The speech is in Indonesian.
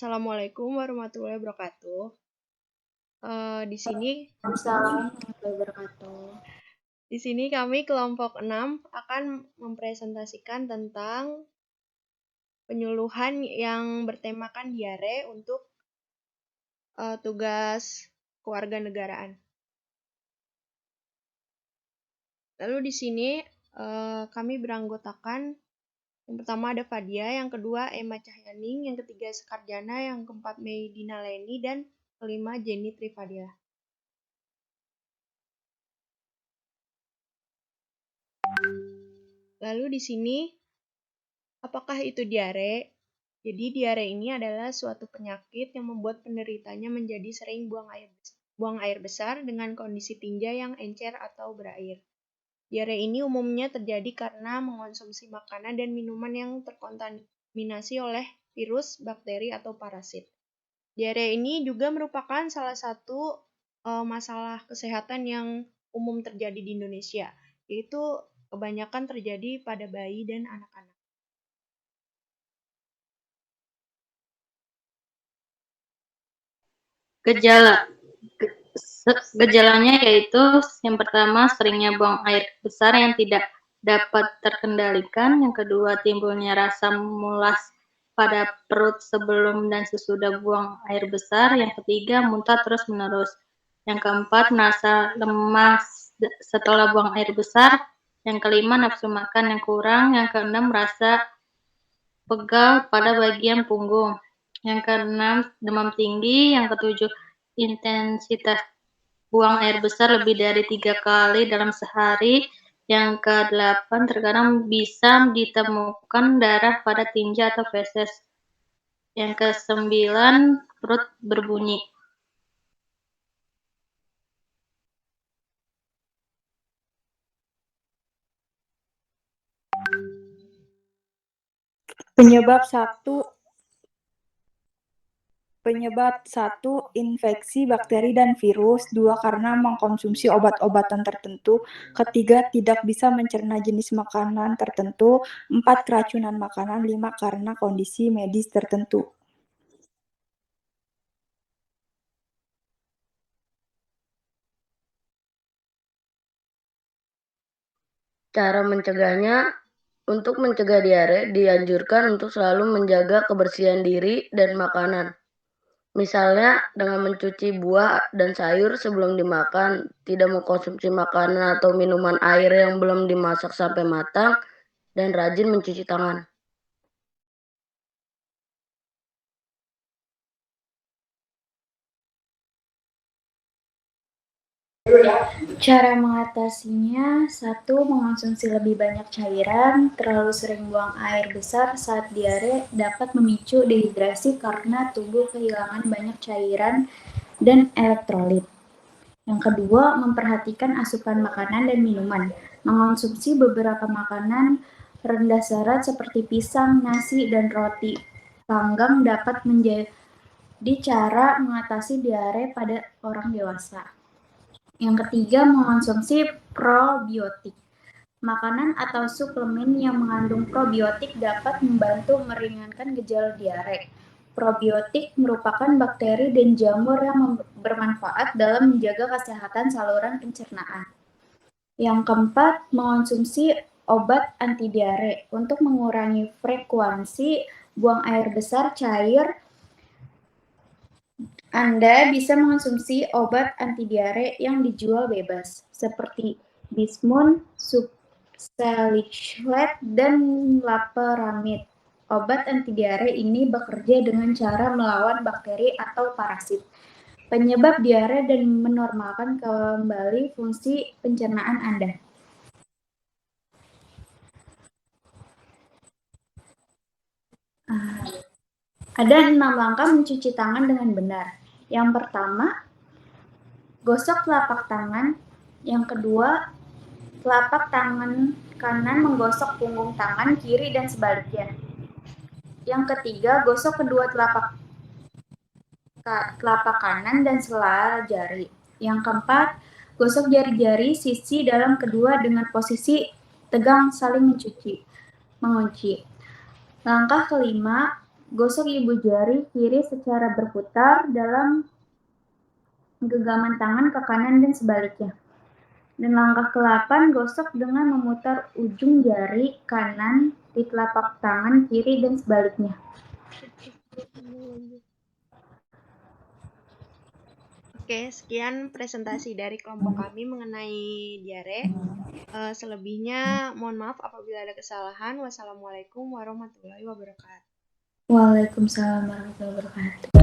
Assalamualaikum warahmatullahi wabarakatuh. Di sini Assalamualaikum warahmatullahi wabarakatuh. di sini kami kelompok 6 akan mempresentasikan tentang penyuluhan yang bertemakan diare untuk tugas kewarganegaraan. Lalu di sini kami beranggotakan yang pertama ada Fadia, yang kedua Emma Cahyaning, yang ketiga Sekarjana, yang keempat Meidina Leni, dan kelima Jenny Trifadila. Lalu di sini, apakah itu diare? Jadi diare ini adalah suatu penyakit yang membuat penderitanya menjadi sering buang air besar dengan kondisi tinja yang encer atau berair. Diare ini umumnya terjadi karena mengonsumsi makanan dan minuman yang terkontaminasi oleh virus, bakteri, atau parasit. Diare ini juga merupakan salah satu masalah kesehatan yang umum terjadi di Indonesia, yaitu kebanyakan terjadi pada bayi dan anak-anak. Gejalanya yaitu yang pertama seringnya buang air besar yang tidak dapat terkendalikan, yang kedua timbulnya rasa mulas pada perut sebelum dan sesudah buang air besar, yang ketiga muntah terus-menerus, yang keempat merasa lemas setelah buang air besar, yang kelima nafsu makan yang kurang, yang keenam merasa pegal pada bagian punggung, yang keenam demam tinggi, yang ketujuh intensitas buang air besar lebih dari 3 kali dalam sehari, yang ke-8 terkadang bisa ditemukan darah pada tinja atau feses, yang ke-9 perut berbunyi. Penyebab 1 infeksi bakteri dan virus, 2 karena mengkonsumsi obat-obatan tertentu, ketiga tidak bisa mencerna jenis makanan tertentu, 4 keracunan makanan, 5 karena kondisi medis tertentu. Cara mencegahnya, untuk mencegah diare dianjurkan untuk selalu menjaga kebersihan diri dan makanan. Misalnya dengan mencuci buah dan sayur sebelum dimakan, tidak mengkonsumsi makanan atau minuman air yang belum dimasak sampai matang, dan rajin mencuci tangan. Cara mengatasinya, 1. Mengonsumsi lebih banyak cairan. Terlalu sering buang air besar saat diare dapat memicu dehidrasi karena tubuh kehilangan banyak cairan dan elektrolit. Yang kedua, memperhatikan asupan makanan dan minuman. Mengonsumsi beberapa makanan rendah serat seperti pisang, nasi, dan roti panggang dapat menjadi cara mengatasi diare pada orang dewasa. Yang ketiga, mengonsumsi probiotik. Makanan atau suplemen yang mengandung probiotik dapat membantu meringankan gejala diare. Probiotik merupakan bakteri dan jamur yang bermanfaat dalam menjaga kesehatan saluran pencernaan. Yang keempat, mengonsumsi obat anti diare. Untuk mengurangi frekuensi buang air besar cair, Anda bisa mengonsumsi obat anti diare yang dijual bebas, seperti Bismun, Succinylate, dan Loperamide. Obat anti diare ini bekerja dengan cara melawan bakteri atau parasit penyebab diare dan menormalkan kembali fungsi pencernaan Anda. Ada 6 langkah mencuci tangan dengan benar. Yang pertama, gosok telapak tangan. Yang kedua, telapak tangan kanan menggosok punggung tangan kiri dan sebaliknya. Yang ketiga, gosok kedua telapak kanan dan sela jari. Yang keempat, gosok jari-jari sisi dalam kedua dengan posisi tegang saling mengunci. Langkah kelima, Gosok ibu jari kiri secara berputar dalam genggaman tangan ke kanan dan sebaliknya. Dan langkah ke-8, gosok dengan memutar ujung jari kanan di telapak tangan kiri dan sebaliknya. Oke, sekian presentasi dari kelompok kami mengenai diare. Selebihnya mohon maaf apabila ada kesalahan. Wassalamualaikum warahmatullahi wabarakatuh. Waalaikumsalam warahmatullahi wabarakatuh.